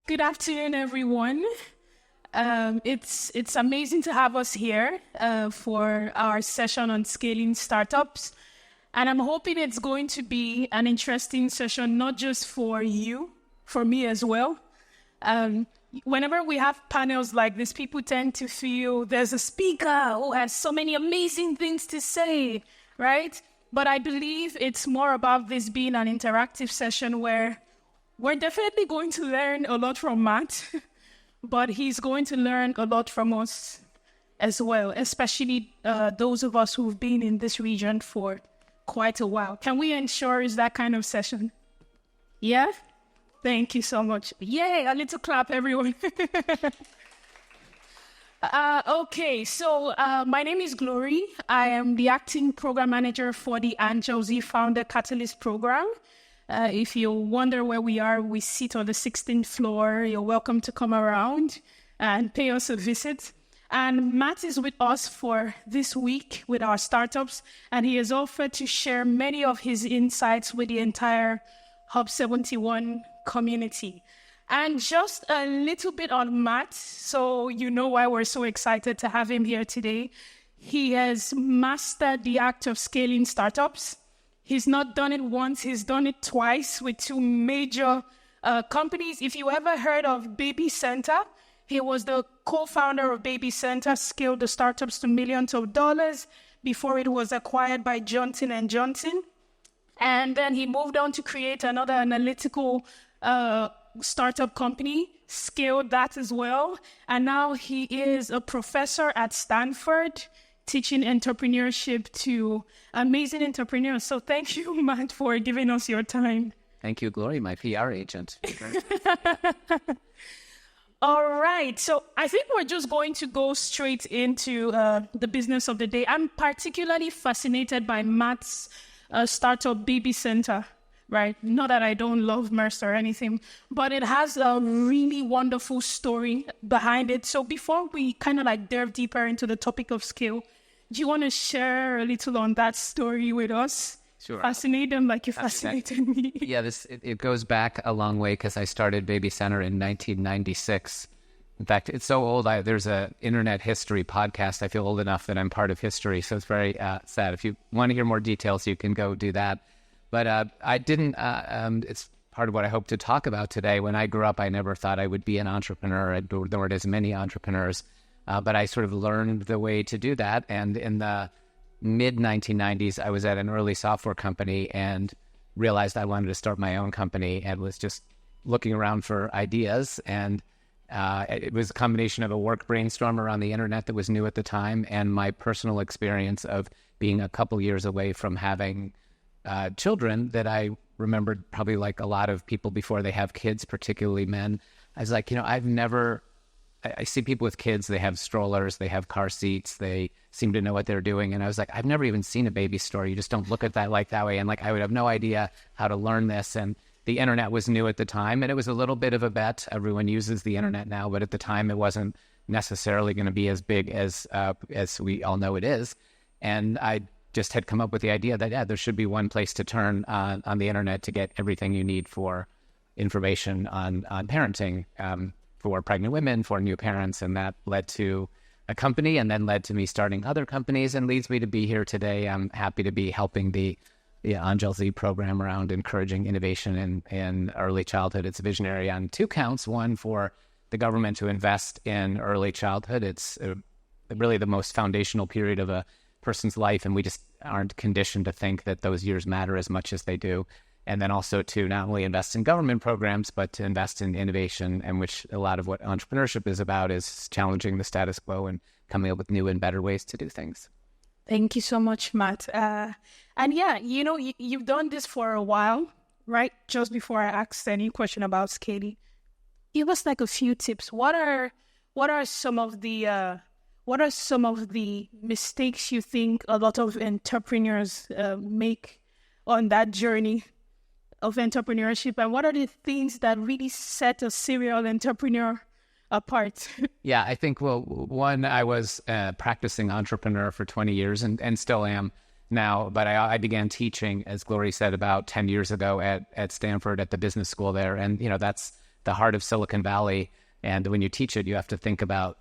Good afternoon, everyone. It's amazing to have us here for our session on scaling startups. And I'm hoping it's going to be an interesting session, not just for you, for me as well. Whenever we have panels like this, people tend to feel there's a speaker who has so many amazing things to say, right? But I believe it's more about this being an interactive session where we're definitely going to learn a lot from Matt, but he's going to learn a lot from us as well, especially those of us who've been in this region for quite a while. Can we ensure it's that kind of session? Yeah? Thank you so much. Yay, a little clap, everyone. Okay, so my name is Glory. I am the acting program manager for the Anjal Z Founder Catalyst program. If you wonder where we are, we sit on the 16th floor. You're welcome to come around and pay us a visit. And Matt is with us for this week with our startups, and he has offered to share many of his insights with the entire Hub71 community. And just a little bit on Matt, so you know why we're so excited to have him here today. He has mastered the act of scaling startups. He's not done it once, he's done it twice with two major companies. If you ever heard of Baby Center, he was the co-founder of Baby Center, scaled the startups to millions of dollars before it was acquired by Johnson & Johnson. And then he moved on to create another analytical startup company, scaled that as well. And now he is a professor at Stanford, teaching entrepreneurship to amazing entrepreneurs. So thank you, Matt, for giving us your time. Thank you, Glory, my PR agent. All right. So I think we're just going to go straight into the business of the day. I'm particularly fascinated by Matt's startup, Baby Center, right? Not that I don't love Mercer or anything, but it has a really wonderful story behind it. So before we kind of like delve deeper into the topic of scale, do you want to share a little on that story with us? Sure. Fascinate them like you fascinated me. Yeah, it goes back a long way because I started Baby Center in 1996. In fact, it's so old. There's a internet history podcast. I feel old enough that I'm part of history, so it's very sad. If you want to hear more details, you can go do that. But I didn't. It's part of what I hope to talk about today. When I grew up, I never thought I would be an entrepreneur. There weren't as many entrepreneurs. But I sort of learned the way to do that. And in the mid-1990s, I was at an early software company and realized I wanted to start my own company and was just looking around for ideas. And it was a combination of a work brainstorm around the internet that was new at the time and my personal experience of being a couple years away from having children that I remembered probably like a lot of people before they have kids, particularly men. I was like, I see people with kids, they have strollers, they have car seats, they seem to know what they're doing. And I was like, I've never even seen a baby store. You just don't look at that like that way. And like, I would have no idea how to learn this. And the internet was new at the time. And it was a little bit of a bet. Everyone uses the internet now, but at the time it wasn't necessarily going to be as big as we all know it is. And I just had come up with the idea that, there should be one place to turn on the internet to get everything you need for information on parenting, for pregnant women, for new parents, and that led to a company and then led to me starting other companies and leads me to be here today. I'm happy to be helping the Anjal Z program around encouraging innovation in early childhood. It's visionary on two counts. One, for the government to invest in early childhood. It's really the most foundational period of a person's life, and we just aren't conditioned to think that those years matter as much as they do. And then also to not only invest in government programs, but to invest in innovation, and which a lot of what entrepreneurship is about is challenging the status quo and coming up with new and better ways to do things. Thank you so much, Matt. And yeah, you've done this for a while, right? Just before I asked any question about scaling, give us like a few tips. What are some of the mistakes you think a lot of entrepreneurs make on that journey of entrepreneurship, and what are the things that really set a serial entrepreneur apart? Yeah, I think, well, one, I was practicing entrepreneur for 20 years and still am now, but I began teaching, as Glory said, about 10 years ago at Stanford, at the business school there. And, that's the heart of Silicon Valley. And when you teach it, you have to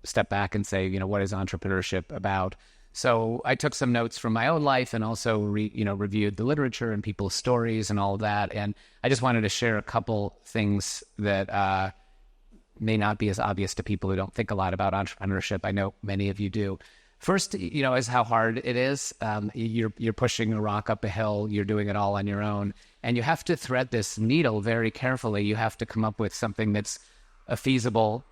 step back and say, what is entrepreneurship about? So I took some notes from my own life and also reviewed the literature and people's stories and all of that. And I just wanted to share a couple things that may not be as obvious to people who don't think a lot about entrepreneurship. I know many of you do. First, is how hard it is. You're pushing a rock up a hill. You're doing it all on your own. And you have to thread this needle very carefully. You have to come up with something that's a feasible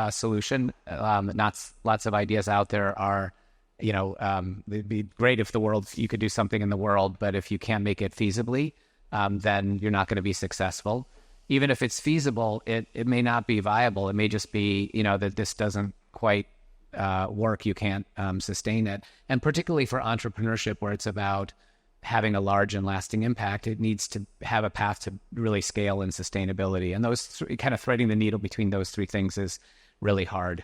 solution. Lots of ideas out there are, it'd be great if you could do something in the world, but if you can't make it feasibly, then you're not going to be successful. Even if it's feasible, it may not be viable. It may just be, that this doesn't quite work. You can't sustain it. And particularly for entrepreneurship, where it's about having a large and lasting impact, it needs to have a path to really scale and sustainability. And kind of threading the needle between those three things is really hard.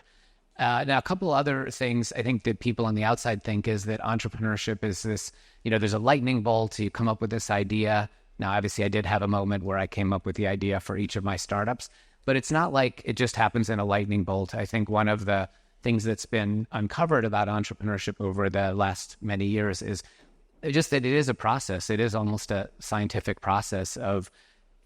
Now, a couple other things I think that people on the outside think is that entrepreneurship is this, there's a lightning bolt. You come up with this idea. Now, obviously, I did have a moment where I came up with the idea for each of my startups, but it's not like it just happens in a lightning bolt. I think one of the things that's been uncovered about entrepreneurship over the last many years is just that it is a process. It is almost a scientific process of,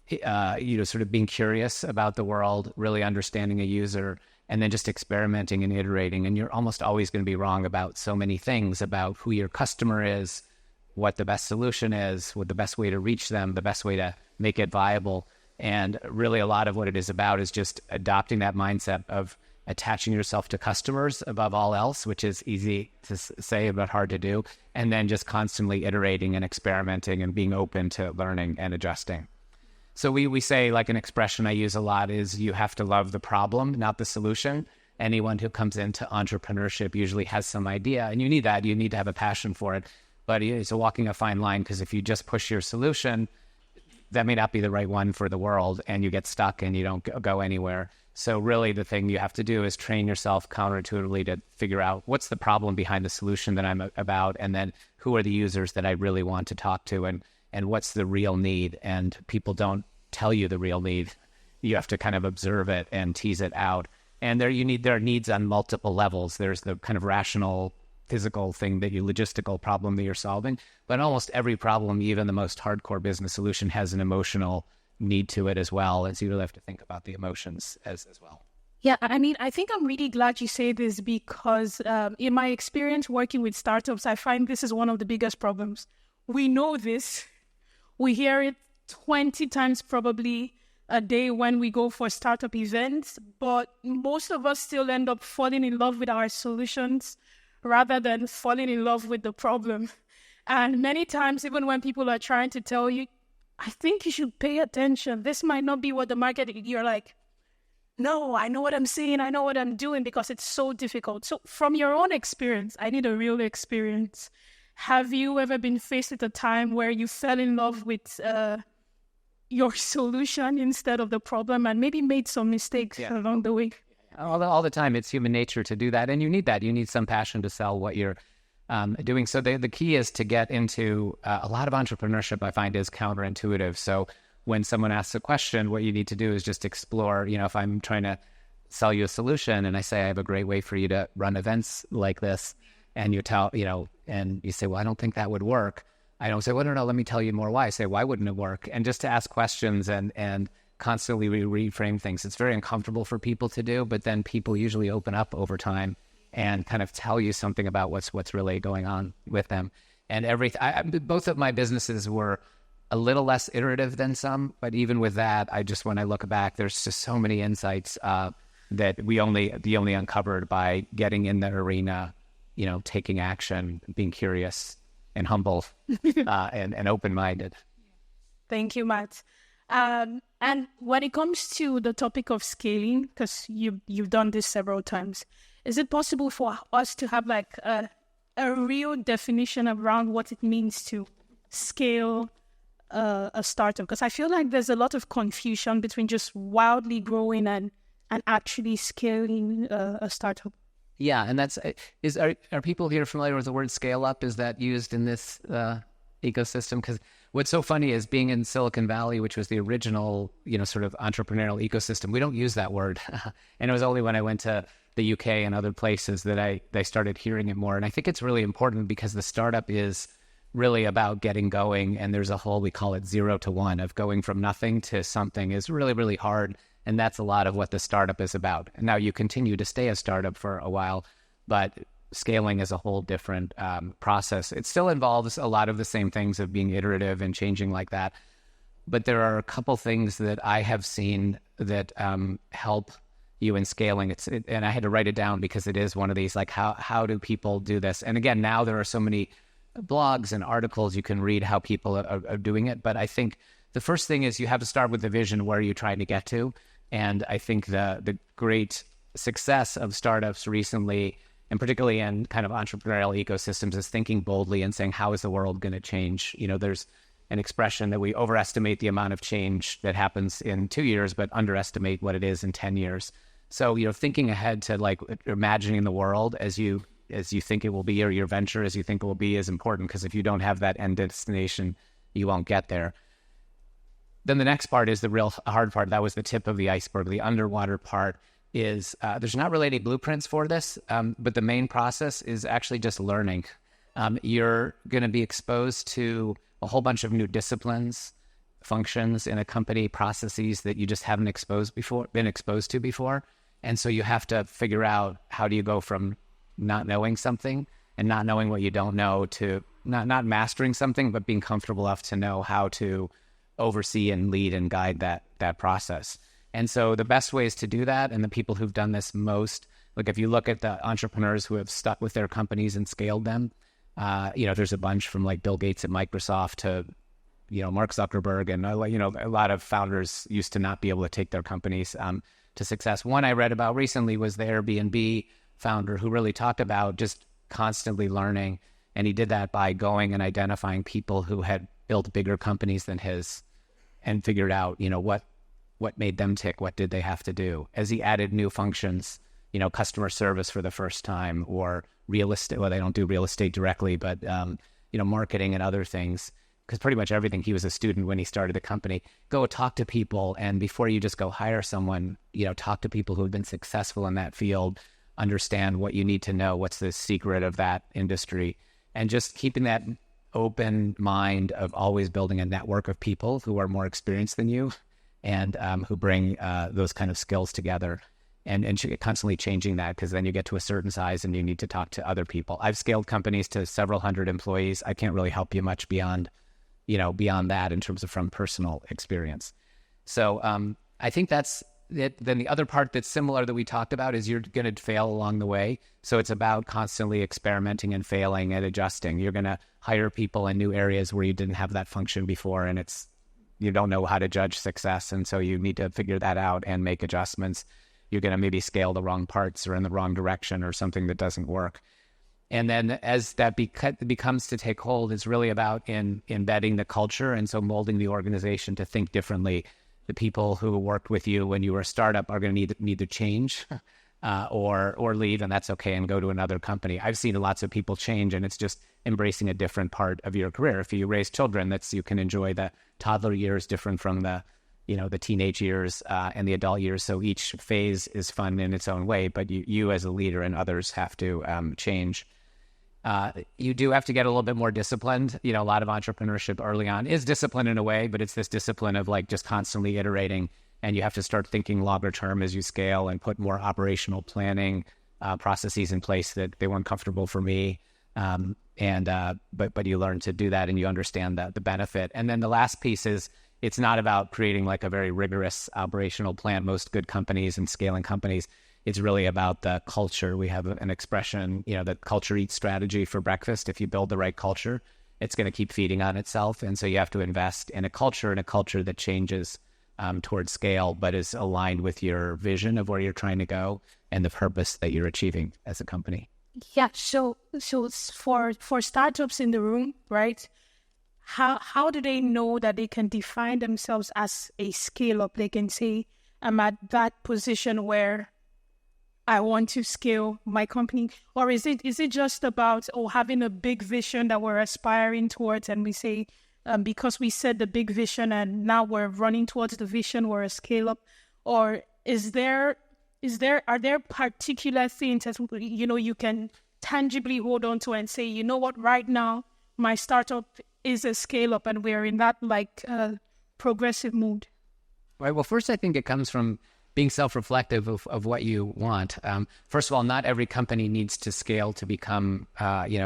sort of being curious about the world, really understanding a user, and then just experimenting and iterating. And you're almost always going to be wrong about so many things, about who your customer is, what the best solution is, what the best way to reach them, the best way to make it viable. And really a lot of what it is about is just adopting that mindset of attaching yourself to customers above all else, which is easy to say but hard to do, and then just constantly iterating and experimenting and being open to learning and adjusting. So we say, like an expression I use a lot is, you have to love the problem, not the solution. Anyone who comes into entrepreneurship usually has some idea, and you need that. You need to have a passion for it. But it's walking a fine line, because if you just push your solution, that may not be the right one for the world, and you get stuck and you don't go anywhere. So really the thing you have to do is train yourself counterintuitively to figure out what's the problem behind the solution that I'm about, and then who are the users that I really want to talk to, and what's the real need. And people don't tell you the real need. You have to kind of observe it and tease it out. And there are needs on multiple levels. There's the kind of rational, physical thing logistical problem that you're solving, but almost every problem, even the most hardcore business solution, has an emotional need to it as well. And so you really have to think about the emotions as well. Yeah, I think I'm really glad you say this, because in my experience working with startups, I find this is one of the biggest problems. We know this. We hear it 20 times probably a day when we go for startup events, but most of us still end up falling in love with our solutions rather than falling in love with the problem. And many times, even when people are trying to tell you, I think you should pay attention, this might not be what the market is, you're like, no, I know what I'm saying, I know what I'm doing, because it's so difficult. So from your own experience, I need a real experience. Have you ever been faced with a time where you fell in love with your solution instead of the problem, and maybe made some mistakes along the way? All the time. It's human nature to do that. And you need that. You need some passion to sell what you're doing. So the key is to get into a lot of entrepreneurship, I find, is counterintuitive. So when someone asks a question, what you need to do is just explore, if I'm trying to sell you a solution and I say, I have a great way for you to run events like this, and you tell, and you say, well, I don't think that would work. I don't say, well, no, let me tell you more why. I say, why wouldn't it work? And just to ask questions and constantly reframe things. It's very uncomfortable for people to do, but then people usually open up over time and kind of tell you something about what's really going on with them. And both of my businesses were a little less iterative than some, but even with that, when I look back, there's just so many insights that we only uncovered by getting in the arena, taking action, being curious and humble and open-minded. Thank you, Matt. And when it comes to the topic of scaling, because you've done this several times, is it possible for us to have like a real definition around what it means to scale a startup? Because I feel like there's a lot of confusion between just wildly growing and actually scaling a startup. Yeah, and are people here familiar with the word scale up? Is that used in this ecosystem? Because what's so funny is being in Silicon Valley, which was the original, sort of entrepreneurial ecosystem, we don't use that word. And it was only when I went to the UK and other places that I started hearing it more. And I think it's really important because the startup is really about getting going. And there's a whole, we call it 0 to 1, of going from nothing to something is really, really hard. And that's a lot of what the startup is about. And now you continue to stay a startup for a while, but scaling is a whole different process. It still involves a lot of the same things of being iterative and changing like that. But there are a couple things that I have seen that help you in scaling. And I had to write it down because it is one of these, like, how do people do this? And again, now there are so many blogs and articles you can read how people are doing it. But I think the first thing is you have to start with the vision. Where are you trying to get to? And I think the great success of startups recently, and particularly in kind of entrepreneurial ecosystems, is thinking boldly and saying, how is the world going to change? There's an expression that we overestimate the amount of change that happens in 2 years, but underestimate what it is in 10 years. So, thinking ahead to like imagining the world as you think it will be, or your venture as you think it will be, is important, because if you don't have that end destination, you won't get there. Then the next part is the real hard part. That was the tip of the iceberg. The underwater part is there's not really any blueprints for this, but the main process is actually just learning. You're going to be exposed to a whole bunch of new disciplines, functions in a company, processes that you just haven't been exposed to before. And so you have to figure out, how do you go from not knowing something and not knowing what you don't know to not mastering something, but being comfortable enough to know how to oversee and lead and guide that process. And so the best ways to do that, and the people who've done this most, like if you look at the entrepreneurs who have stuck with their companies and scaled them, there's a bunch from like Bill Gates at Microsoft to, Mark Zuckerberg, and, a lot of founders used to not be able to take their companies to success. One I read about recently was the Airbnb founder, who really talked about just constantly learning. And he did that by going and identifying people who had built bigger companies than his and figured out, what made them tick, what did they have to do. As he added new functions, customer service for the first time, or real estate. Well, they don't do real estate directly, but, marketing and other things, because pretty much everything, he was a student when he started the company. Go talk to people. And before you just go hire someone, talk to people who have been successful in that field, understand what you need to know, what's the secret of that industry, and just keeping that open mind of always building a network of people who are more experienced than you, and who bring those kind of skills together, and constantly changing that, because then you get to a certain size and you need to talk to other people. I've scaled companies to several hundred employees. I can't really help you much beyond that in terms of from personal experience. So I think that's it. Then the other part that's similar that we talked about is you're going to fail along the way. So it's about constantly experimenting and failing and adjusting. You're going to hire people in new areas where you didn't have that function before, and you don't know how to judge success. And so you need to figure that out and make adjustments. You're going to maybe scale the wrong parts or in the wrong direction, or something that doesn't work. And then as that becomes to take hold, it's really about embedding the culture. And so molding the organization to think differently. The people who worked with you when you were a startup are going to need to change or leave, and that's okay, and go to another company. I've seen lots of people change, and it's just embracing a different part of your career. If you raise children, you can enjoy the toddler years different from the teenage years and the adult years. So each phase is fun in its own way, but you as a leader and others have to change. You do have to get a little bit more disciplined. A lot of entrepreneurship early on is discipline in a way, but it's this discipline of like just constantly iterating, and you have to start thinking longer term as you scale and put more operational planning processes in place that they weren't comfortable for me. But you learn to do that, and you understand the benefit. And then the last piece is, it's not about creating like a very rigorous operational plan. Most good companies and scaling companies, it's really about the culture. We have an expression, that culture eats strategy for breakfast. If you build the right culture, it's going to keep feeding on itself. And so you have to invest in a culture that changes towards scale, but is aligned with your vision of where you're trying to go and the purpose that you're achieving as a company. Yeah. So for startups in the room, right? How do they know that they can define themselves as a scale up? They can say, I'm at that position where I want to scale my company? Or is it just about having a big vision that we're aspiring towards, and we say, because we set the big vision and now we're running towards the vision, we're a scale up? Or are there particular things that you can tangibly hold on to and say, you know what, right now my startup is a scale up and we're in that progressive mood? Right. Well, first, I think it comes from being self-reflective of what you want. First of all, not every company needs to scale to become,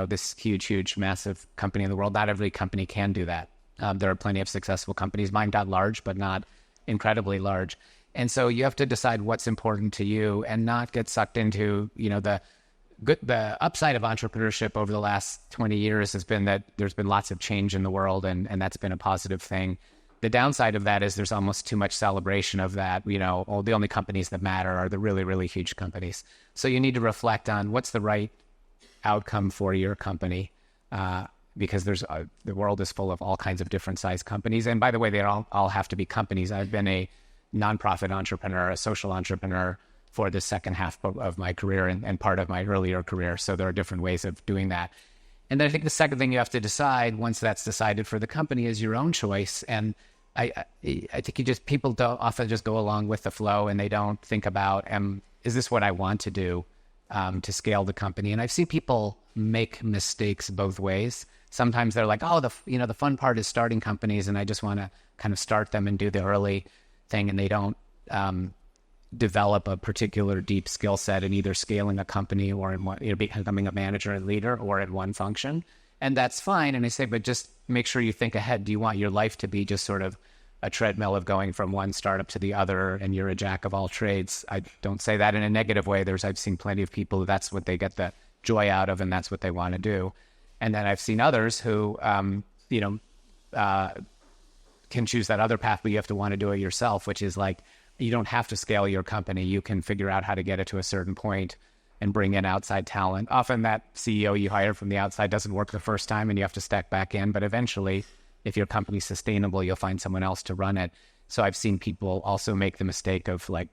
this huge, massive company in the world. Not every company can do that. There are plenty of successful companies. Mine got large, but not incredibly large. And so you have to decide what's important to you and not get sucked into, the upside of entrepreneurship over the last 20 years has been that there's been lots of change in the world, and that's been a positive thing. The downside of that is there's almost too much celebration of that. The only companies that matter are the really, really huge companies. So you need to reflect on what's the right outcome for your company, because the world is full of all kinds of different size companies. And by the way, they all have to be companies. I've been a nonprofit entrepreneur, a social entrepreneur for the second half of my career and part of my earlier career. So there are different ways of doing that. And then I think the second thing you have to decide once that's decided for the company is your own choice. And I think people don't often just go along with the flow, and they don't think about, is this what I want to do to scale the company? And I've seen people make mistakes both ways. Sometimes they're like, the fun part is starting companies, and I just want to kind of start them and do the early thing, and they don't develop a particular deep skill set in either scaling a company or in one, becoming a manager and leader or in one function. And that's fine. And I say, but just make sure you think ahead. Do you want your life to be just sort of a treadmill of going from one startup to the other and you're a jack of all trades? I don't say that in a negative way. I've seen plenty of people, that's what they get the joy out of, and that's what they want to do. And then I've seen others who, can choose that other path, but you have to want to do it yourself, which is like, you don't have to scale your company. You can figure out how to get it to a certain point and bring in outside talent. Often that CEO you hire from the outside doesn't work the first time and you have to step back in. But eventually, if your company's sustainable, you'll find someone else to run it. So I've seen people also make the mistake of like,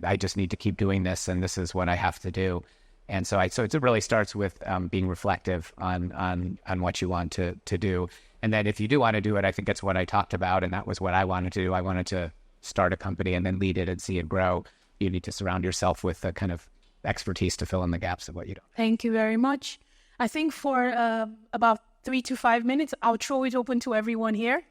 I just need to keep doing this and this is what I have to do. And so it really starts with being reflective on what you want to do. And then if you do want to do it, I think it's what I talked about. And that was what I wanted to do. I wanted to start a company and then lead it and see it grow. You need to surround yourself with the kind of expertise to fill in the gaps of what you don't. Thank you very much. I think for about 3 to 5 minutes, I'll throw it open to everyone here.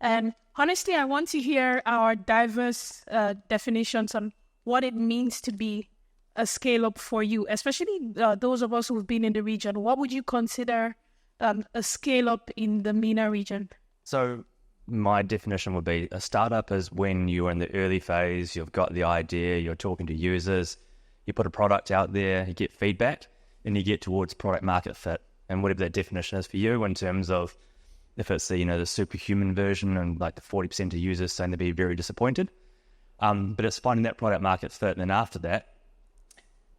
And honestly, I want to hear our diverse definitions on what it means to be a scale up for you, especially those of us who've been in the region. What would you consider a scale up in the MENA region? So my definition would be a startup is when you're in the early phase, you've got the idea, you're talking to users, you put a product out there, you get feedback, and you get towards product market fit. And whatever that definition is for you in terms of if it's the superhuman version and like the 40% of users saying they'd be very disappointed. But it's finding that product market fit. And then after that,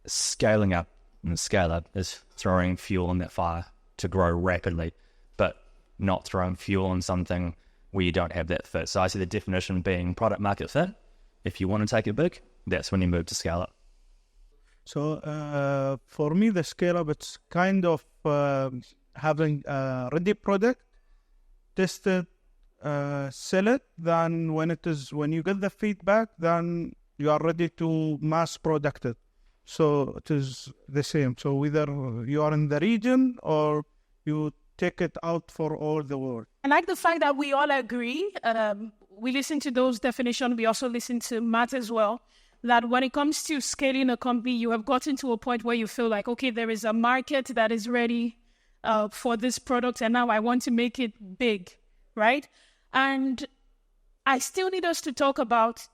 scaling up, and scale up is throwing fuel on that fire to grow rapidly, but not throwing fuel on something where you don't have that fit. So I see the definition being product market fit. If you want to take it big, that's when you move to scale up. So for me, the scale up, it's kind of having a ready product, test it, sell it. Then when you get the feedback, then you are ready to mass product it. So it is the same. So whether you are in the region or you take it out for all the world. I like the fact that we all agree. We listen to those definitions. We also listen to Matt as well. That when it comes to scaling a company, you have gotten to a point where you feel like, okay, there is a market that is ready for this product, and now I want to make it big, right? And I still need us to talk about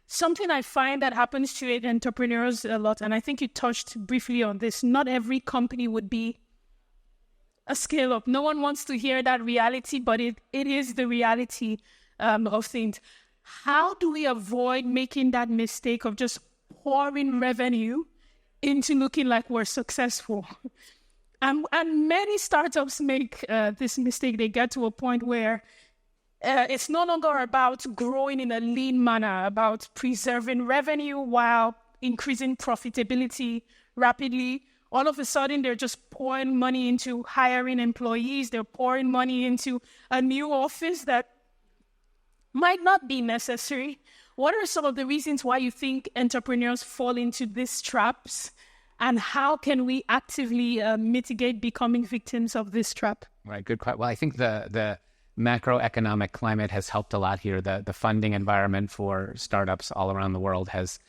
something I find that happens to entrepreneurs a lot, and I think you touched briefly on this. Not every company would be a scale-up. No one wants to hear that reality, but it is the reality of things. How do we avoid making that mistake of just pouring revenue into looking like we're successful? And many startups make this mistake. They get to a point where it's no longer about growing in a lean manner, about preserving revenue while increasing profitability rapidly. All of a sudden, they're just pouring money into hiring employees. They're pouring money into a new office that might not be necessary. What are some of the reasons why you think entrepreneurs fall into these traps? And how can we actively mitigate becoming victims of this trap? Right, good question. Well, I think the macroeconomic climate has helped a lot here. The funding environment for startups all around the world has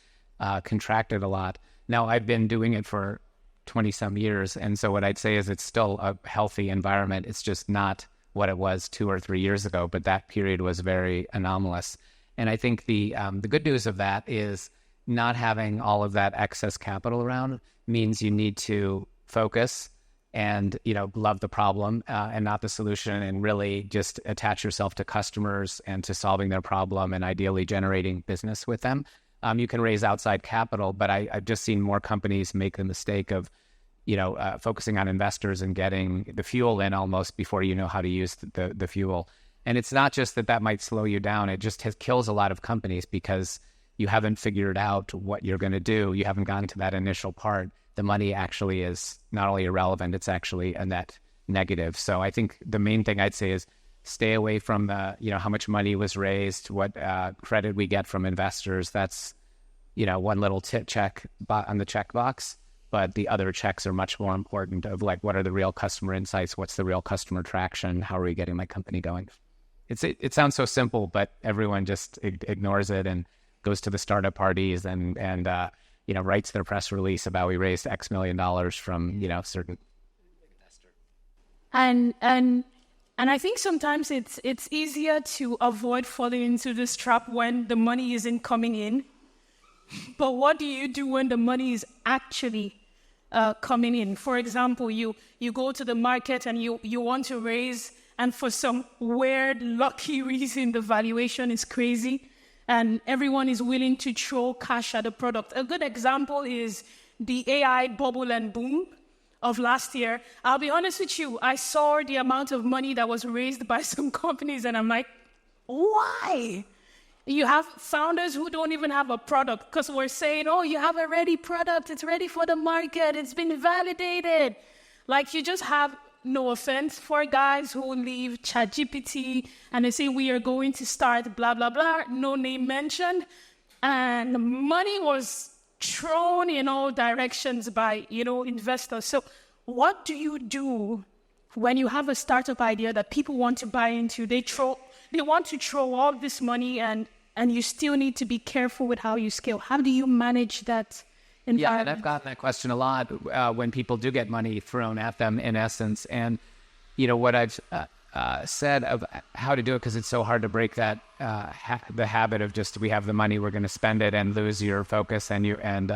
contracted a lot. Now, I've been doing it for 20-some years, and so what I'd say is it's still a healthy environment. It's just not what it was 2 or 3 years ago, but that period was very anomalous. And I think the good news of that is not having all of that excess capital around means you need to focus and, love the problem and not the solution, and really just attach yourself to customers and to solving their problem and ideally generating business with them. You can raise outside capital, but I've just seen more companies make the mistake of, focusing on investors and getting the fuel in almost before you know how to use the fuel. And it's not just that might slow you down. It just kills a lot of companies because you haven't figured out what you're going to do. You haven't gotten to that initial part. The money actually is not only irrelevant, it's actually a net negative. So I think the main thing I'd say is stay away from how much money was raised, what credit we get from investors. That's, one little check on the checkbox, but the other checks are much more important of like, what are the real customer insights? What's the real customer traction? How are we getting my company going? It sounds so simple, but everyone just ignores it and goes to the startup parties and writes their press release about we raised X million dollars from, certain investor. And I think sometimes it's easier to avoid falling into this trap when the money isn't coming in. But what do you do when the money is actually coming in? For example, you go to the market and you want to raise, and for some weird, lucky reason, the valuation is crazy, and everyone is willing to throw cash at the product. A good example is the AI bubble and boom of last year. I'll be honest with you, I saw the amount of money that was raised by some companies, and I'm like, why? You have founders who don't even have a product because we're saying, oh, you have a ready product. It's ready for the market. It's been validated. Like, you just have, no offense, for guys who leave ChatGPT and they say, we are going to start blah, blah, blah, no name mentioned. And money was thrown in all directions by, investors. So what do you do when you have a startup idea that people want to buy into? They want to throw all this money and you still need to be careful with how you scale. How do you manage that environment? Yeah, and I've gotten that question a lot when people do get money thrown at them, in essence. And, what I've said of how to do it, because it's so hard to break that the habit of just, we have the money, we're going to spend it, and lose your focus and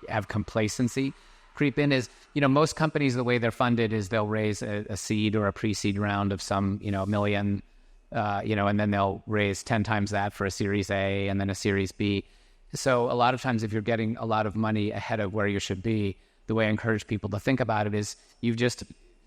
have complacency creep in, is, most companies, the way they're funded is they'll raise a seed or a pre-seed round of some, million, and then they'll raise 10 times that for a Series A and then a Series B. So a lot of times, if you're getting a lot of money ahead of where you should be, the way I encourage people to think about it is you just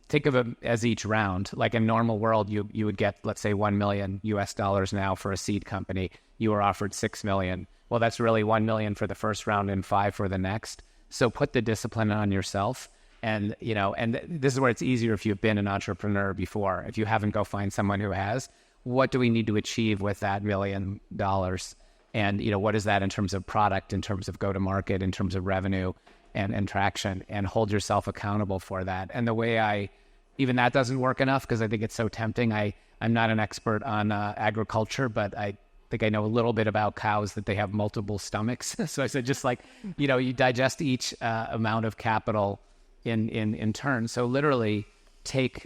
think of it as each round. Like in normal world, you would get, let's say, $1 million US now for a seed company. You were offered $6 million. Well, that's really $1 million for the first round and $5 million for the next. So put the discipline on yourself. And, and this is where it's easier if you've been an entrepreneur before. If you haven't, go find someone who has. What do we need to achieve with that $1 million? And, what is that in terms of product, in terms of go-to-market, in terms of revenue and traction, and hold yourself accountable for that. And the way even that doesn't work enough because I think it's so tempting. I'm not an expert on agriculture, but I think I know a little bit about cows, that they have multiple stomachs. So I said, just like, you digest each amount of capital in turn. So literally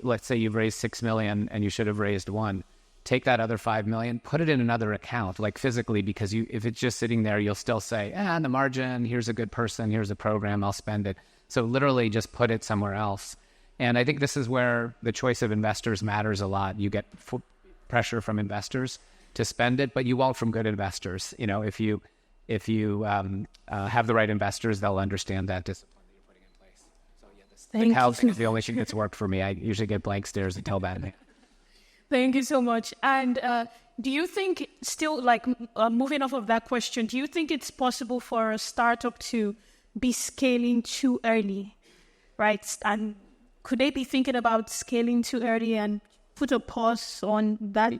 let's say you've raised 6 million and you should have raised 1 million. Take that other 5 million, put it in another account, like physically, because if it's just sitting there, you'll still say, on the margin, here's a good person, here's a program, I'll spend it. So literally just put it somewhere else. And I think this is where the choice of investors matters a lot. You get pressure from investors to spend it, but you won't from good investors. If you have the right investors, they'll understand that discipline that you're putting in place. So yeah, the housing is the only thing that's worked for me. I usually get blank stares until that. Thank you so much. And do you think still, like, moving off of that question, do you think it's possible for a startup to be scaling too early, right? And could they be thinking about scaling too early and put a pause on that,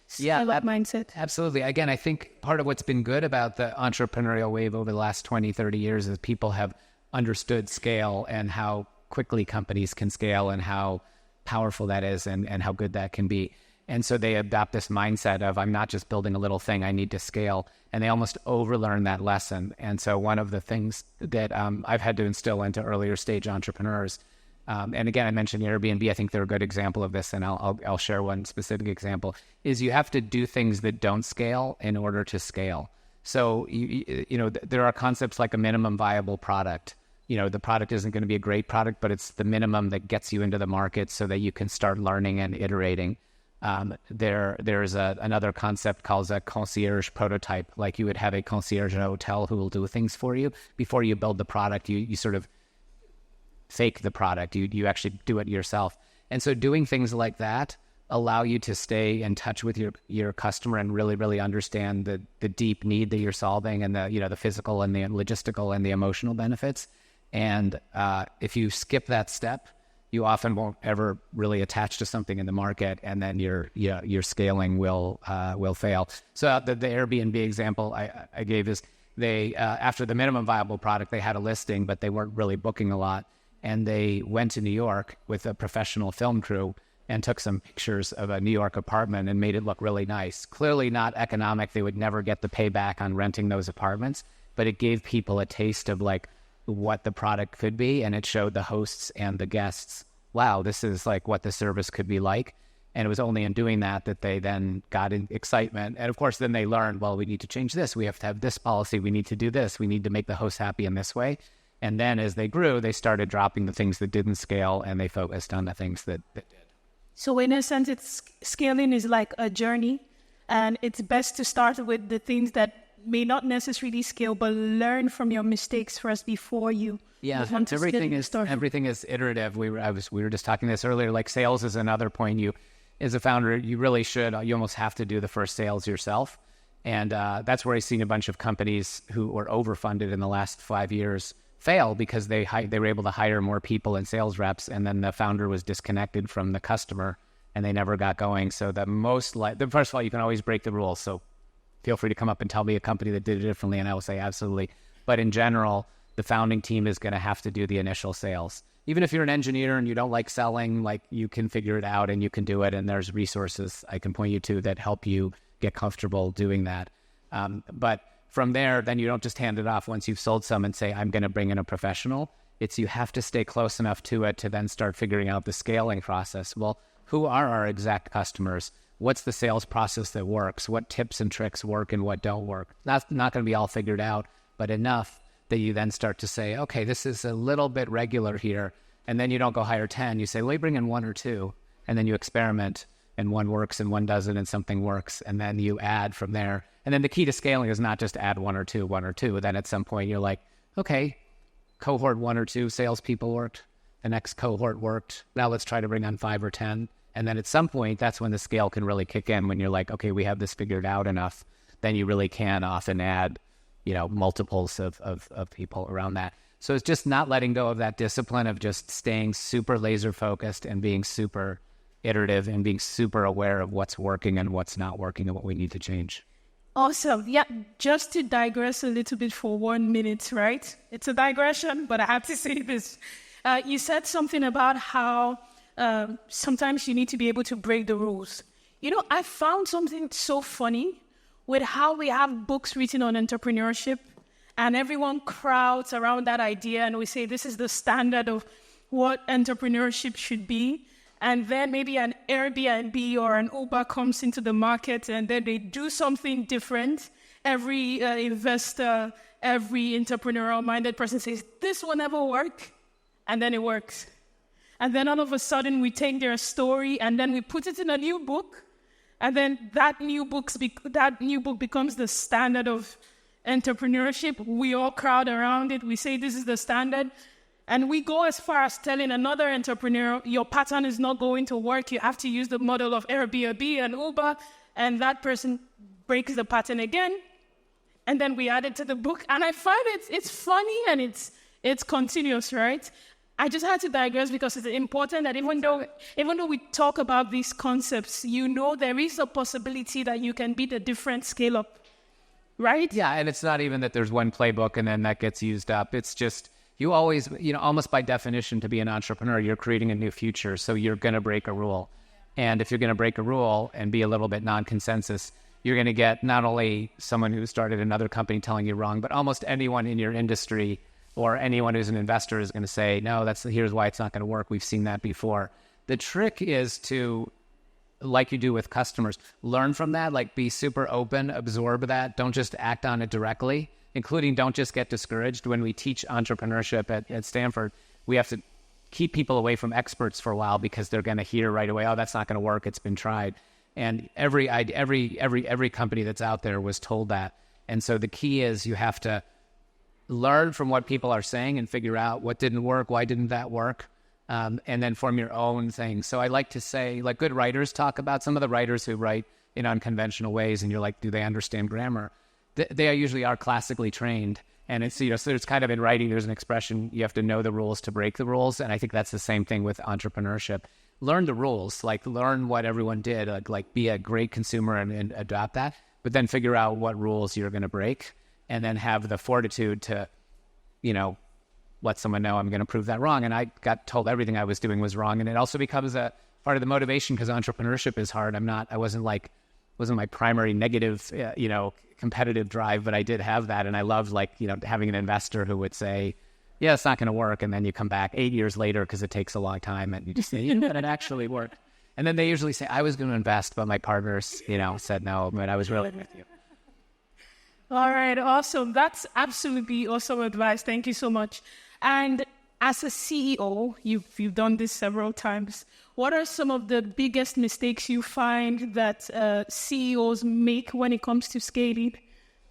scale-up mindset? Absolutely. Again, I think part of what's been good about the entrepreneurial wave over the last 20, 30 years is people have understood scale and how quickly companies can scale and how powerful that is and how good that can be. And so they adopt this mindset of, I'm not just building a little thing, I need to scale. And they almost overlearn that lesson. And so one of the things that I've had to instill into earlier stage entrepreneurs, and again, I mentioned Airbnb, I think they're a good example of this, and I'll share one specific example, is you have to do things that don't scale in order to scale. So, there are concepts like a minimum viable product. The product isn't going to be a great product, but it's the minimum that gets you into the market so that you can start learning and iterating. There's another concept called a concierge prototype. Like you would have a concierge in a hotel who will do things for you. Before you build the product, you sort of fake the product. You actually do it yourself. And so doing things like that allow you to stay in touch with your customer and really, really understand the deep need that you're solving and the physical and the logistical and the emotional benefits. And if you skip that step, you often won't ever really attach to something in the market, and then your scaling will fail. So the Airbnb example I gave is they after the minimum viable product, they had a listing, but they weren't really booking a lot, and they went to New York with a professional film crew and took some pictures of a New York apartment and made it look really nice. Clearly not economic; they would never get the payback on renting those apartments, but it gave people a taste of like what the product could be, and it showed the hosts and the guests, wow, this is like what the service could be like. And it was only in doing that they then got in excitement. And of course, then they learned, well, we need to change this. We have to have this policy. We need to do this. We need to make the host happy in this way. And then as they grew, they started dropping the things that didn't scale, and they focused on the things that did. So in a sense, scaling is like a journey, and it's best to start with the things that may not necessarily scale, but learn from your mistakes first before you. Yeah, everything is iterative. We were just talking this earlier. Like sales is another point. You, as a founder, you really should. You almost have to do the first sales yourself, and that's where I've seen a bunch of companies who were overfunded in the last 5 years fail because they were able to hire more people and sales reps, and then the founder was disconnected from the customer, and they never got going. So first of all, you can always break the rules. So feel free to come up and tell me a company that did it differently, and I will say absolutely. But in general, the founding team is going to have to do the initial sales. Even if you're an engineer and you don't like selling, like you can figure it out and you can do it. And there's resources I can point you to that help you get comfortable doing that. But from there, then you don't just hand it off once you've sold some and say, I'm going to bring in a professional. It's you have to stay close enough to it to then start figuring out the scaling process. Well, who are our exact customers? What's the sales process that works? What tips and tricks work and what don't work? That's not going to be all figured out, but enough that you then start to say, okay, this is a little bit regular here. And then you don't go hire 10. You say, let me bring in 1 or 2. And then you experiment, and one works and one doesn't, and something works. And then you add from there. And then the key to scaling is not just add 1 or 2, 1 or 2. Then at some point you're like, okay, cohort 1 or 2 salespeople worked. The next cohort worked. Now let's try to bring on 5 or 10. And then at some point, that's when the scale can really kick in. When you're like, okay, we have this figured out enough, then you really can often add, multiples of people around that. So it's just not letting go of that discipline of just staying super laser focused and being super iterative and being super aware of what's working and what's not working and what we need to change. Awesome. Yeah, just to digress a little bit for 1 minute, right? It's a digression, but I have to say this. You said something about how sometimes you need to be able to break the rules. I found something so funny with how we have books written on entrepreneurship, and everyone crowds around that idea, and we say this is the standard of what entrepreneurship should be. And then maybe an Airbnb or an Uber comes into the market, and then they do something different. Every investor, every entrepreneurial-minded person says, this will never work. And then it works. And then all of a sudden, we take their story, and then we put it in a new book. And then that new book becomes the standard of entrepreneurship. We all crowd around it. We say, this is the standard. And we go as far as telling another entrepreneur, your pattern is not going to work. You have to use the model of Airbnb and Uber. and that person breaks the pattern again, and then we add it to the book. And I find it's funny and it's continuous, right? I just had to digress because it's important that even though we talk about these concepts, there is a possibility that you can be the different scale up, right? Yeah, and it's not even that there's one playbook and then that gets used up. It's just you always, almost by definition, to be an entrepreneur, you're creating a new future. So you're going to break a rule. And if you're going to break a rule and be a little bit non-consensus, you're going to get not only someone who started another company telling you wrong, but almost anyone in your industry or anyone who's an investor is going to say, no, here's why it's not going to work. We've seen that before. The trick is to, like you do with customers, learn from that, like be super open, absorb that. Don't just act on it directly, including don't just get discouraged. When we teach entrepreneurship at Stanford, we have to keep people away from experts for a while because they're going to hear right away, oh, that's not going to work. It's been tried. And every company that's out there was told that. And so the key is you have to learn from what people are saying and figure out what didn't work, why didn't that work, and then form your own thing. So I like to say, like good writers talk about, some of the writers who write in unconventional ways, and you're like, do they understand grammar? They usually are classically trained. And it's, so it's kind of in writing, there's an expression, you have to know the rules to break the rules. And I think that's the same thing with entrepreneurship. Learn the rules, like learn what everyone did, like be a great consumer and adopt that, but then figure out what rules you're going to break and then have the fortitude to, let someone know I'm going to prove that wrong. And I got told everything I was doing was wrong. And it also becomes a part of the motivation because entrepreneurship is hard. Wasn't my primary negative, competitive drive, but I did have that. And I loved having an investor who would say, yeah, it's not going to work. And then you come back 8 years later because it takes a long time and you just say, but it actually worked. And then they usually say, I was going to invest, but my partners, said no, but I was really with you. All right, awesome. That's absolutely awesome advice. Thank you so much. And as a CEO, you've done this several times. What are some of the biggest mistakes you find that CEOs make when it comes to scaling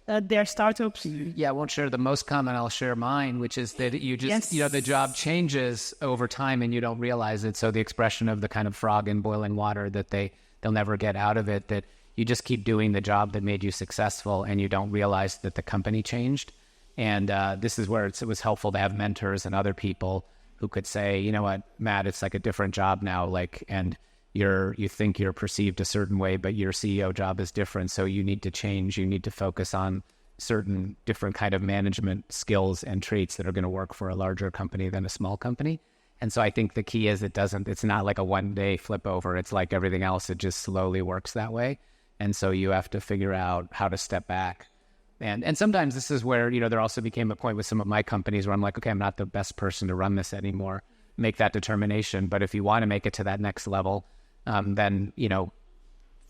their startups? Yeah, I won't share the most common. I'll share mine, which is that you just, the job changes over time and you don't realize it. So the expression of the kind of frog in boiling water that they'll never get out of it, that you just keep doing the job that made you successful and you don't realize that the company changed. And this is where it was helpful to have mentors and other people who could say, you know what, Matt, it's like a different job now. And you think you're perceived a certain way, but your CEO job is different. So you need to change. You need to focus on certain different kind of management skills and traits that are going to work for a larger company than a small company. And so I think the key is it's not like a one-day flip over. It's like everything else. It just slowly works that way. And so you have to figure out how to step back. And sometimes this is where, there also became a point with some of my companies where I'm like, okay, I'm not the best person to run this anymore. Make that determination. But if you want to make it to that next level, then,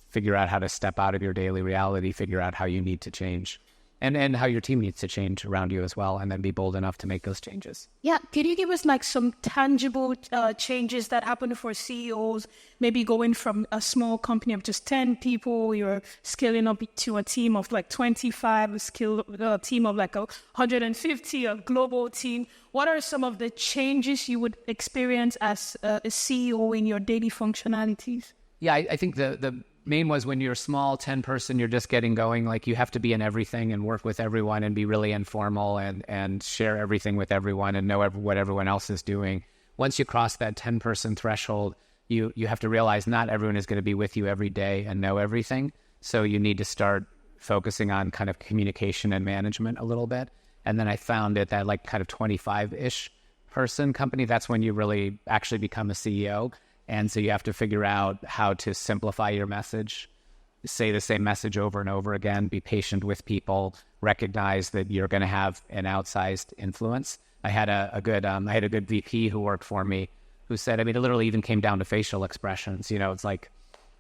figure out how to step out of your daily reality, figure out how you need to change. And how your team needs to change around you as well, and then be bold enough to make those changes. Yeah, can you give us some tangible changes that happen for CEOs, maybe going from a small company of just 10 people, you're scaling up to a team of 25, a team of 150, a global team. What are some of the changes you would experience as a CEO in your daily functionalities? Yeah, I think the main was when you're a small 10-person, you're just getting going. You have to be in everything and work with everyone and be really informal and share everything with everyone and know what everyone else is doing. Once you cross that 10-person threshold, you have to realize not everyone is going to be with you every day and know everything. So you need to start focusing on kind of communication and management a little bit. And then I found that kind of 25-ish person company, that's when you really actually become a CEO. And so you have to figure out how to simplify your message, say the same message over and over again, be patient with people, recognize that you're going to have an outsized influence. I had a good VP who worked for me who said, it literally even came down to facial expressions. It's like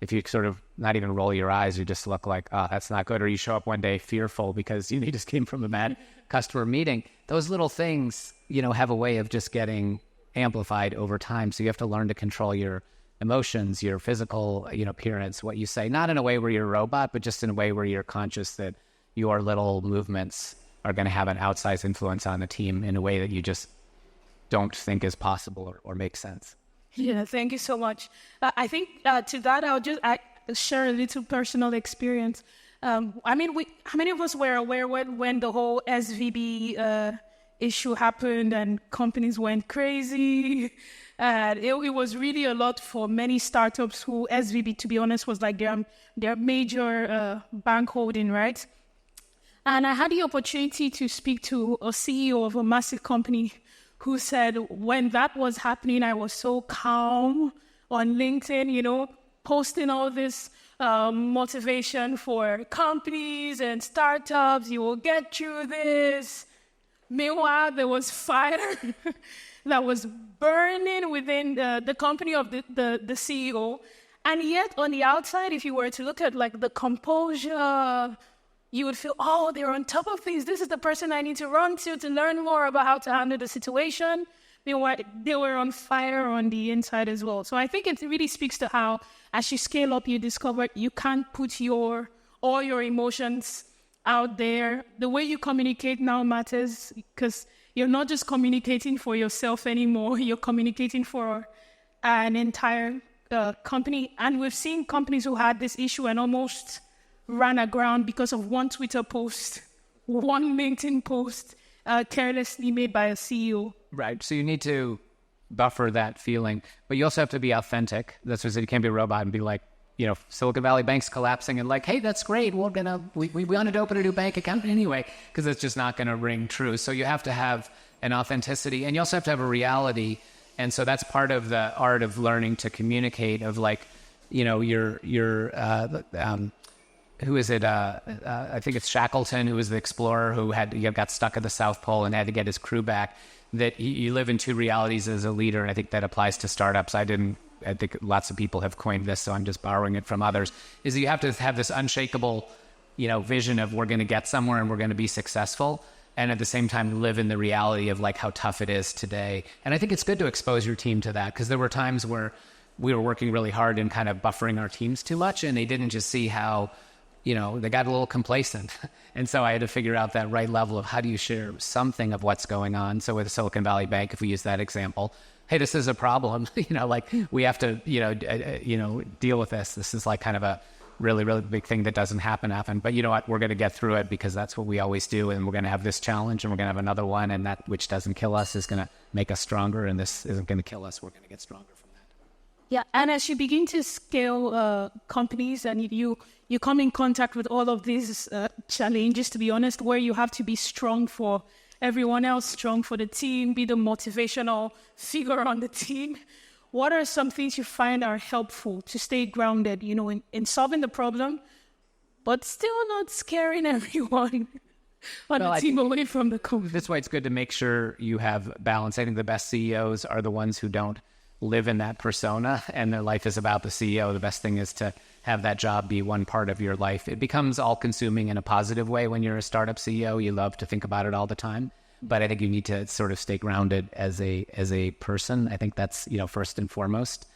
if you sort of not even roll your eyes, you just look like, oh, that's not good. Or you show up one day fearful because you just came from a bad customer meeting. Those little things, have a way of just getting amplified over time. So you have to learn to control your emotions, your physical, appearance, what you say, not in a way where you're a robot, but just in a way where you're conscious that your little movements are going to have an outsized influence on the team in a way that you just don't think is possible or makes sense. Yeah, thank you so much. I think to that, I'll just share a little personal experience. How many of us were aware when the whole SVB issue happened and companies went crazy? It was really a lot for many startups who SVB, to be honest, was like their major bank holding, right? And I had the opportunity to speak to a CEO of a massive company who said, when that was happening, I was so calm on LinkedIn, posting all this motivation for companies and startups. You will get through this. Meanwhile, there was fire that was burning within the company of the CEO. And yet, on the outside, if you were to look at like the composure, you would feel, oh, they're on top of things. This is the person I need to run to learn more about how to handle the situation. Meanwhile, they were on fire on the inside as well. So I think it really speaks to how, as you scale up, you discover you can't put all your emotions out there. The way you communicate now matters, because you're not just communicating for yourself anymore. You're communicating for an entire company. And we've seen companies who had this issue and almost ran aground because of one Twitter post, one LinkedIn post, carelessly made by a CEO. Right. So you need to buffer that feeling, but you also have to be authentic. That's what you can't be a robot and be like, Silicon Valley Bank's collapsing and like, hey, that's great. We wanted to open a new bank account anyway, because it's just not going to ring true. So you have to have an authenticity, and you also have to have a reality. And so that's part of the art of learning to communicate, of like, who is it? I think it's Shackleton, who was the explorer who got stuck at the South Pole and had to get his crew back. That you live in two realities as a leader, and I think that applies to startups. I think lots of people have coined this, so I'm just borrowing it from others. Is that you have to have this unshakable, vision of we're going to get somewhere and we're going to be successful, and at the same time live in the reality of like how tough it is today. And I think it's good to expose your team to that, because there were times where we were working really hard and kind of buffering our teams too much, and they didn't just see how. They got a little complacent. And so I had to figure out that right level of how do you share something of what's going on. So with Silicon Valley Bank, if we use that example, hey, this is a problem, we have to, deal with this. This is like kind of a really, really big thing that doesn't happen. But you know what? We're going to get through it, because that's what we always do. And we're going to have this challenge, and we're going to have another one. And that which doesn't kill us is going to make us stronger. And this isn't going to kill us. We're going to get stronger from that. Yeah. And as you begin to scale companies, and you come in contact with all of these challenges, to be honest, where you have to be strong for everyone else, strong for the team, be the motivational figure on the team. What are some things you find are helpful to stay grounded, in solving the problem, but still not scaring everyone on the team away from the company? That's why it's good to make sure you have balance. I think the best CEOs are the ones who don't live in that persona and their life is about the CEO. The best thing is to have that job be one part of your life. It becomes all-consuming in a positive way when you're a startup CEO. You love to think about it all the time. But I think you need to sort of stay grounded as a person. I think that's, first and foremost,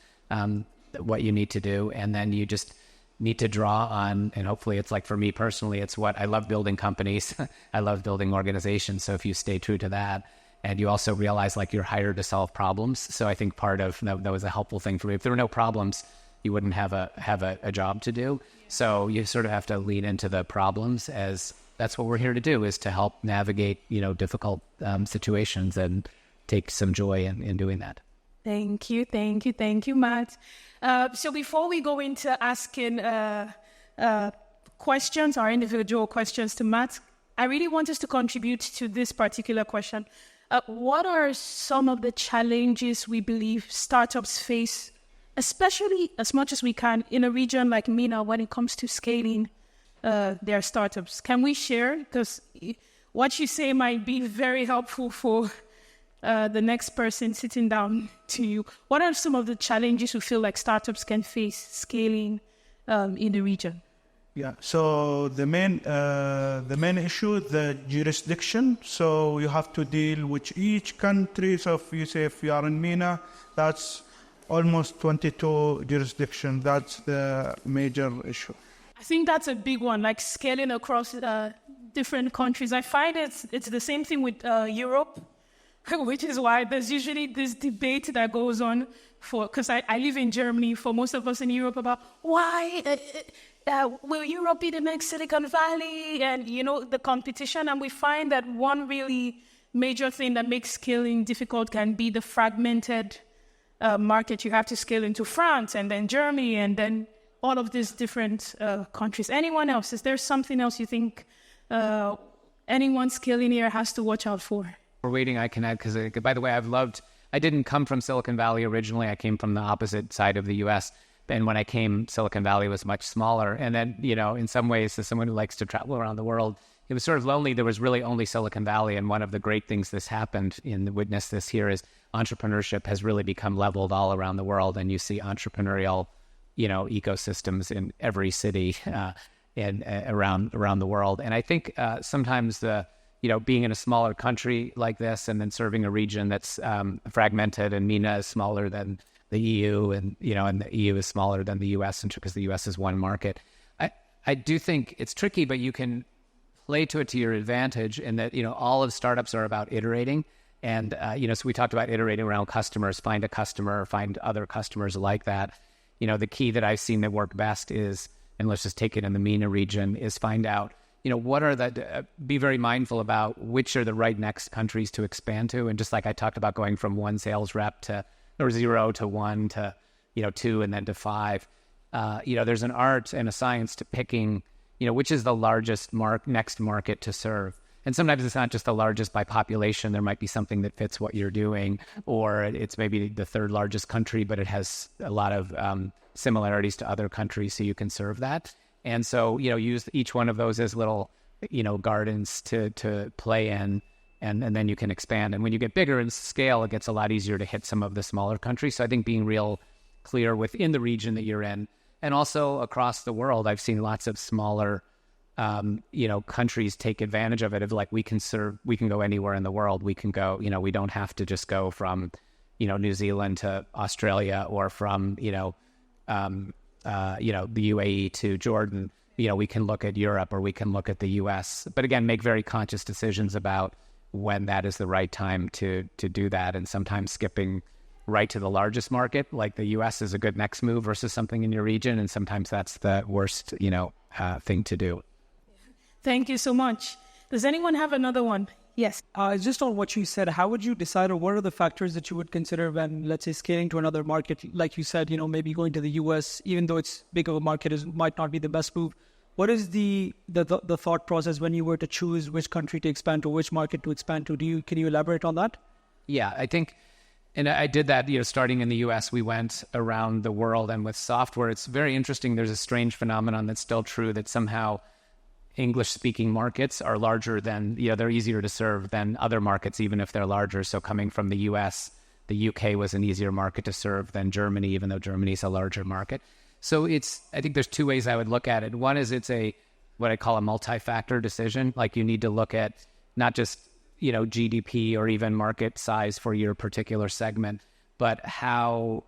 what you need to do. And then you just need to draw on, and hopefully it's like for me personally, it's what I love building companies. I love building organizations. So if you stay true to that, and you also realize like you're hired to solve problems. So I think part of that was a helpful thing for me. If there were no problems, you wouldn't have a job to do. So you sort of have to lean into the problems, as that's what we're here to do, is to help navigate, difficult situations and take some joy in doing that. Thank you, Matt. So before we go into asking questions, our individual questions to Matt, I really want us to contribute to this particular question. What are some of the challenges we believe startups face, especially as much as we can in a region like MENA when it comes to scaling their startups? Can we share? Because what you say might be very helpful for the next person sitting down to you. What are some of the challenges you feel like startups can face scaling in the region? Yeah, so the main issue, the jurisdiction. So you have to deal with each country. So if you are in MENA, that's almost 22 jurisdictions. That's the major issue. I think that's a big one, like scaling across different countries. I find it's the same thing with Europe. which is why there's usually this debate that goes on because I live in Germany, for most of us in Europe, about why will Europe be the next Silicon Valley, and, the competition. And we find that one really major thing that makes scaling difficult can be the fragmented market. You have to scale into France and then Germany and then all of these different countries. Anyone else? Is there something else you think anyone scaling here has to watch out for? We're waiting, I can add, because by the way, I didn't come from Silicon Valley originally. I came from the opposite side of the US. And when I came, Silicon Valley was much smaller. And then, in some ways, as someone who likes to travel around the world, it was sort of lonely. There was really only Silicon Valley. And one of the great things this happened in the witness this here is entrepreneurship has really become leveled all around the world. And you see entrepreneurial, ecosystems in every city and around the world. And I think sometimes being in a smaller country like this and then serving a region that's fragmented, and MENA is smaller than the EU, and the EU is smaller than the US, and because the US is one market. I do think it's tricky, but you can play to it to your advantage in that, all of startups are about iterating. And, so we talked about iterating around customers, find a customer, find other customers like that. The key that I've seen that work best is, and let's just take it in the MENA region, is find out, what are be very mindful about which are the right next countries to expand to. And just like I talked about going from one sales rep or 0 to 1 to, 2 and then to 5, there's an art and a science to picking, which is the largest next market to serve. And sometimes it's not just the largest by population. There might be something that fits what you're doing, or it's maybe the third largest country, but it has a lot of similarities to other countries, so you can serve that. And so, use each one of those as little, gardens to play in, and then you can expand. And when you get bigger in scale, it gets a lot easier to hit some of the smaller countries. So I think being real clear within the region that you're in, and also across the world, I've seen lots of smaller countries take advantage of it. Of like, we can go anywhere in the world. We can go, we don't have to just go from, New Zealand to Australia, or from, the UAE to Jordan. We can look at Europe, or we can look at the US, but again, make very conscious decisions about when that is the right time to do that. And sometimes skipping right to the largest market, like the US, is a good next move versus something in your region. And sometimes that's the worst, thing to do. Thank you so much. Does anyone have another one? Yes. Just on what you said, how would you decide, or what are the factors that you would consider when, let's say, scaling to another market? Like you said, maybe going to the US, even though it's big of a market, might not be the best move. What is the thought process when you were to choose which country to expand to, which market to expand to? Can you elaborate on that? Yeah, I think, and I did that, starting in the US, we went around the world. And with software, it's very interesting. There's a strange phenomenon that's still true, that somehow English-speaking markets are larger than, they're easier to serve than other markets, even if they're larger. So coming from the US, the UK was an easier market to serve than Germany, even though Germany is a larger market. So I think there's two ways I would look at it. One is it's what I call a multi-factor decision. Like, you need to look at not just, GDP or even market size for your particular segment, but how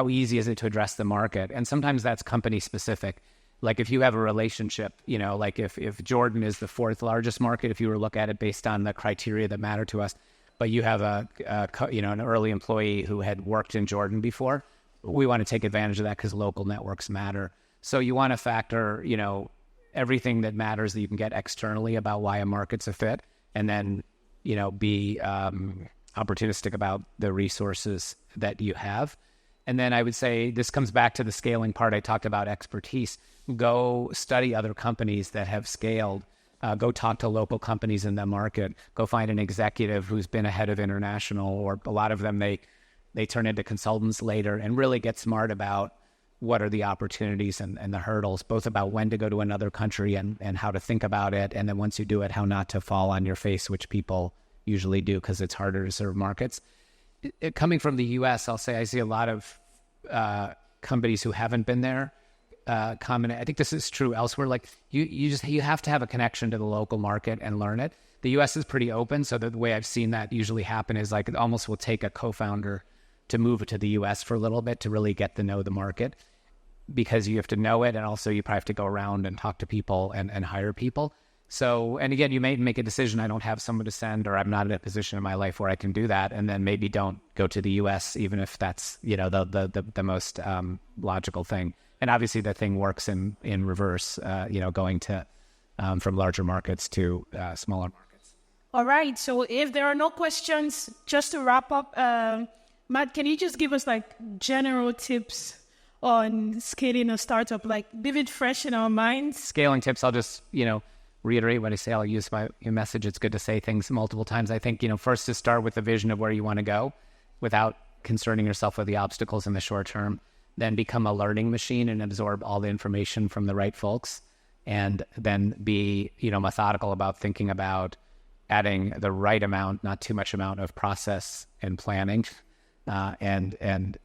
easy is it to address the market? And sometimes that's company specific. Like, if you have a relationship, like if Jordan is the fourth largest market, if you were to look at it based on the criteria that matter to us, but you have an early employee who had worked in Jordan before, we want to take advantage of that because local networks matter. So you want to factor, everything that matters that you can get externally about why a market's a fit, and then, be opportunistic about the resources that you have. And then I would say this comes back to the scaling part. I talked about expertise. Go study other companies that have scaled. Go talk to local companies in the market. Go find an executive who's been ahead of international, or a lot of them, they turn into consultants later, and really get smart about what are the opportunities and the hurdles, both about when to go to another country and how to think about it. And then once you do it, how not to fall on your face, which people usually do because it's harder to serve markets. Coming from the US, I'll say I see a lot of companies who haven't been there comment. I think this is true elsewhere. Like, you have to have a connection to the local market and learn it. The US is pretty open, so the way I've seen that usually happen is like it almost will take a co-founder to move it to the US for a little bit to really get to know the market, because you have to know it, and also you probably have to go around and talk to people and hire people. So, and again, you may make a decision, I don't have someone to send, or I'm not in a position in my life where I can do that. And then maybe don't go to the US, even if that's, the most logical thing. And obviously the thing works in reverse, going to from larger markets to smaller markets. All right. So if there are no questions, just to wrap up, Matt, can you just give us general tips on scaling a startup, leave it fresh in our minds? Scaling tips, I'll just, reiterate what I say. I'll use my message. It's good to say things multiple times. I think, first to start with the vision of where you want to go without concerning yourself with the obstacles in the short term, then become a learning machine and absorb all the information from the right folks, and then be, methodical about thinking about adding the right amount, not too much amount of process and planning, and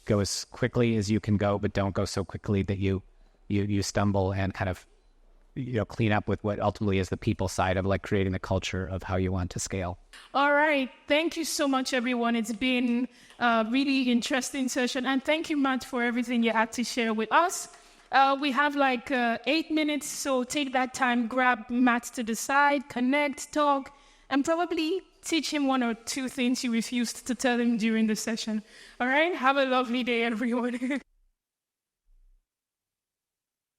go as quickly as you can go, but don't go so quickly that you stumble and kind of clean up with what ultimately is the people side of creating the culture of how you want to scale. All right. Thank you so much, everyone. It's been a really interesting session. And thank you, Matt, for everything you had to share with us. We have 8 minutes, so take that time, grab Matt to the side, connect, talk, and probably teach him 1 or 2 things you refused to tell him during the session. All right? Have a lovely day, everyone.